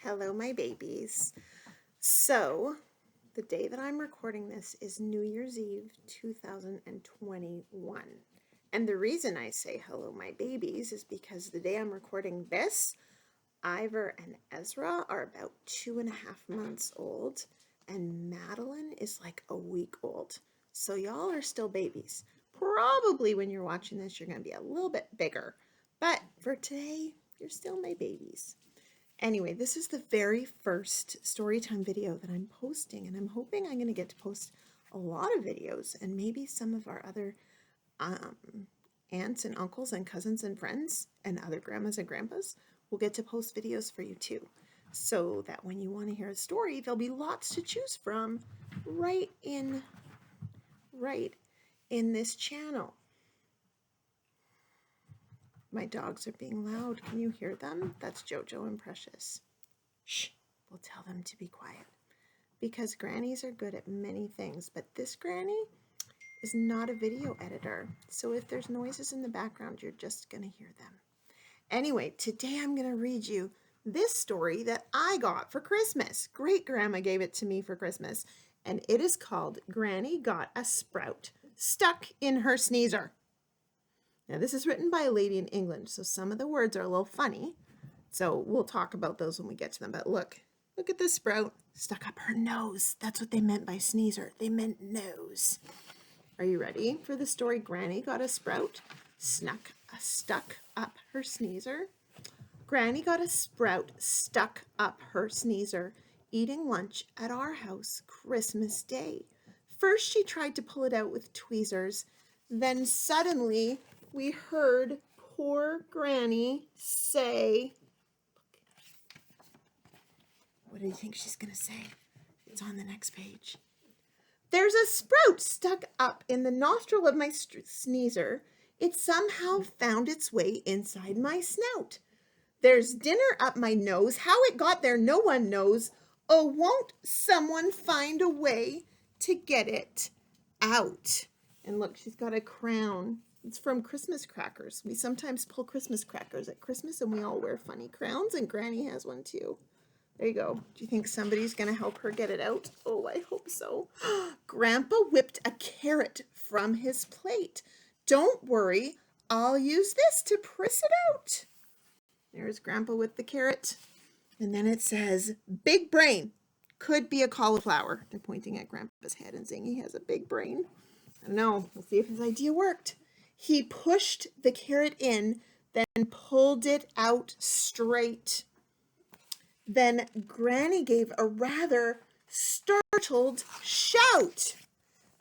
Hello, my babies. So, the day that I'm recording this is New Year's Eve 2021. And the reason I say hello, my babies, is because the day I'm recording this, Ivor and Ezra are about 2.5 months old, and Madeline is like a week old. So, y'all are still babies. Probably when you're watching this, you're going to be a little bit bigger. But for today, you're still my babies. Anyway, this is the very first storytime video that I'm posting, and I'm hoping I'm going to get to post a lot of videos, and maybe some of our other aunts and uncles and cousins and friends and other grandmas and grandpas will get to post videos for you too, so that when you want to hear a story, there'll be lots to choose from right in this channel. My dogs are being loud. Can you hear them? That's Jojo and Precious. Shh, we'll tell them to be quiet. Because grannies are good at many things, but this granny is not a video editor. So if there's noises in the background, you're just going to hear them. Anyway, today I'm going to read you this story that I got for Christmas. Great grandma gave it to me for Christmas. And it is called Granny Got a Sprout Stuck in Her Sneezer. Now, this is written by a lady in England, so some of the words are a little funny. So we'll talk about those when we get to them. But look at this sprout stuck up her nose. That's what they meant by sneezer. They meant nose. Are you ready for the story? Granny got a sprout stuck up her sneezer. Granny got a sprout stuck up her sneezer, eating lunch at our house Christmas Day. First, she tried to pull it out with tweezers. Then suddenly, we heard poor Granny say, what do you think she's going to say? It's on the next page. There's a sprout stuck up in the nostril of my sneezer. It somehow found its way inside my snout. There's dinner up my nose. How it got there, no one knows. Oh, won't someone find a way to get it out? And look, she's got a crown. It's from Christmas crackers. We sometimes pull Christmas crackers at Christmas, and we all wear funny crowns, and Granny has one too. There you go. Do you think somebody's going to help her get it out? Oh, I hope so. Grandpa whipped a carrot from his plate. Don't worry, I'll use this to press it out. There's Grandpa with the carrot. And then it says, big brain. Could be a cauliflower. They're pointing at Grandpa's head and saying he has a big brain. I don't know. We'll see if his idea worked. He pushed the carrot in, then pulled it out straight. Then Granny gave a rather startled shout.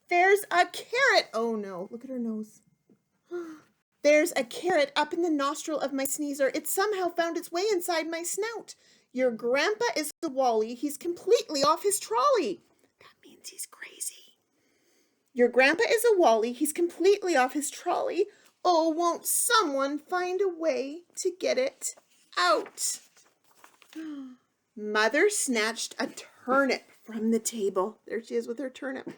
There's a carrot. Oh no, look at her nose. There's a carrot up in the nostril of my sneezer. It somehow found its way inside my snout. Your grandpa is a Wally. He's completely off his trolley. That means he's crazy. Your grandpa is a Wally. He's completely off his trolley. Oh, won't someone find a way to get it out? Mother snatched a turnip from the table. There she is with her turnip.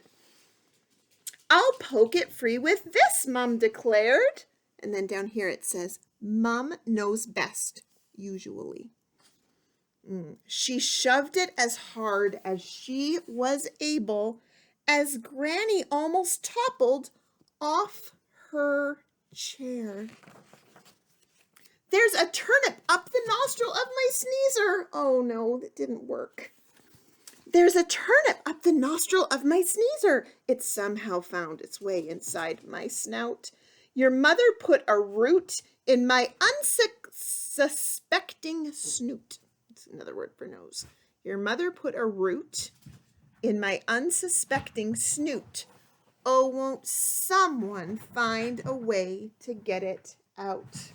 I'll poke it free with this, Mum declared. And then down here it says, Mum knows best, usually. She shoved it as hard as she was able, as Granny almost toppled off her chair. There's a turnip up the nostril of my sneezer. Oh no, that didn't work. There's a turnip up the nostril of my sneezer. It somehow found its way inside my snout. Your mother put a root in my unsuspecting snoot. It's another word for nose. Your mother put a root in my unsuspecting snoot. Oh, won't someone find a way to get it out?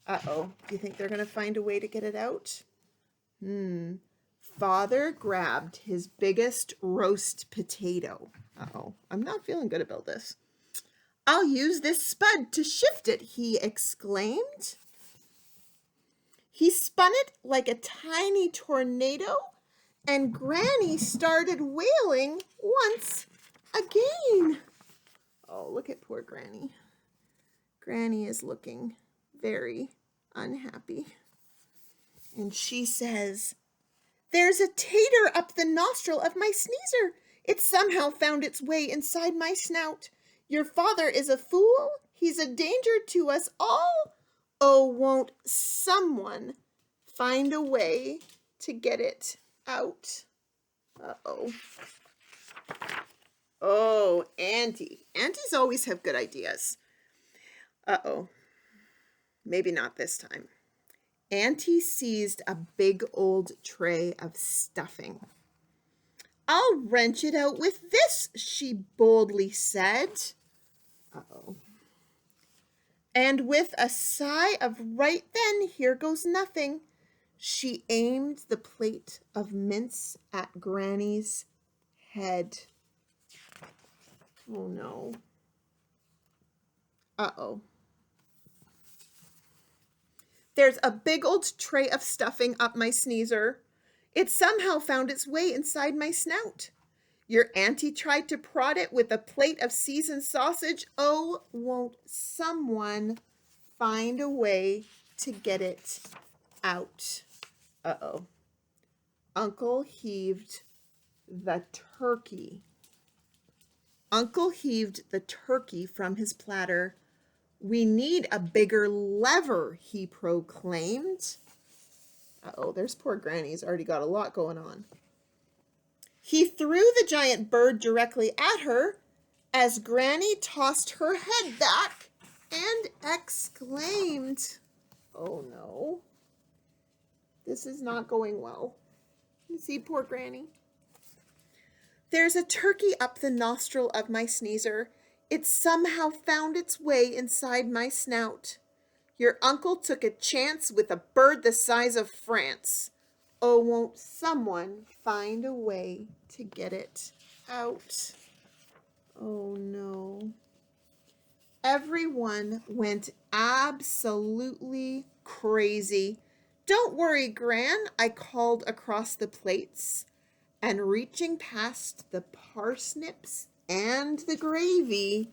Uh-oh, do you think they're going to find a way to get it out? Father grabbed his biggest roast potato. Uh-oh, I'm not feeling good about this. I'll use this spud to shift it, he exclaimed. He spun it like a tiny tornado, and Granny started wailing once again. Oh, look at poor Granny. Granny is looking very unhappy. And she says, There's a tater up the nostril of my sneezer. It somehow found its way inside my snout. Your father is a fool. He's a danger to us all. Oh, won't someone find a way to get it out? Uh-oh. Oh, Auntie. Aunties always have good ideas. Uh-oh. Maybe not this time. Auntie seized a big old tray of stuffing. I'll wrench it out with this, she boldly said. Uh-oh. And with a sigh of right then, here goes nothing, she aimed the plate of mince at Granny's head. Oh no. Uh-oh. There's a big old tray of stuffing up my sneezer. It somehow found its way inside my snout. Your auntie tried to prod it with a plate of seasoned sausage. Oh, won't someone find a way to get it out? Uh-oh. Uncle heaved the turkey. Uncle heaved the turkey from his platter. We need a bigger lever, he proclaimed. Uh-oh, there's poor Granny's already got a lot going on. He threw the giant bird directly at her as Granny tossed her head back and exclaimed, oh no, this is not going well. You see poor Granny? There's a turkey up the nostril of my sneezer. It somehow found its way inside my snout. Your uncle took a chance with a bird the size of France. Oh, won't someone find a way to get it out? Oh, no. Everyone went absolutely crazy. Don't worry, Gran, I called across the plates, and reaching past the parsnips and the gravy,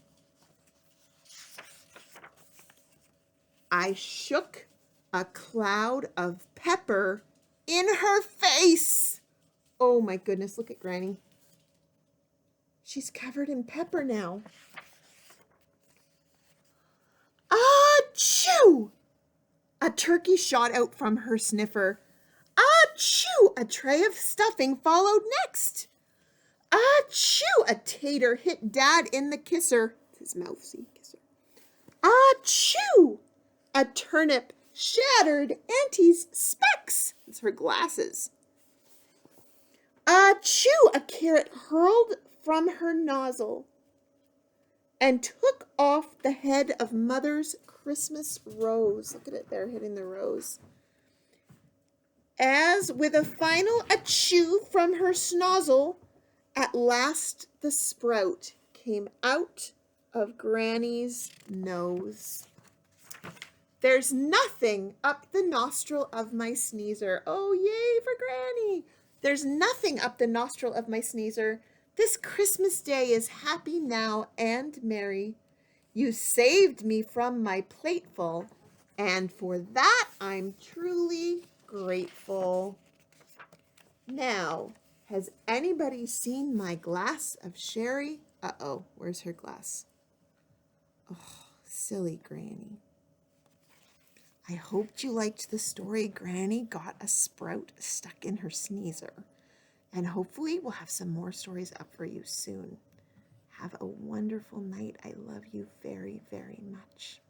I shook a cloud of pepper in her face. Oh my goodness, look at Granny. She's covered in pepper now. Achoo! A turkey shot out from her sniffer. Achoo! A tray of stuffing followed next. Achoo! A tater hit Dad in the kisser. His mouth, see, kisser. Achoo! A turnip shattered Auntie's specs. It's her glasses. Achoo! A carrot hurled from her nozzle and took off the head of Mother's Christmas rose. Look at it there, hitting the rose. As with a final achoo from her snozzle, at last the sprout came out of Granny's nose. There's nothing up the nostril of my sneezer. Oh, yay for Granny. There's nothing up the nostril of my sneezer. This Christmas day is happy now and merry. You saved me from my plateful, and for that I'm truly grateful. Now, has anybody seen my glass of sherry? Uh-oh, where's her glass? Oh, silly Granny. I hoped you liked the story. Granny got a sprout stuck in her sneezer. And hopefully we'll have some more stories up for you soon. Have a wonderful night. I love you very, very much.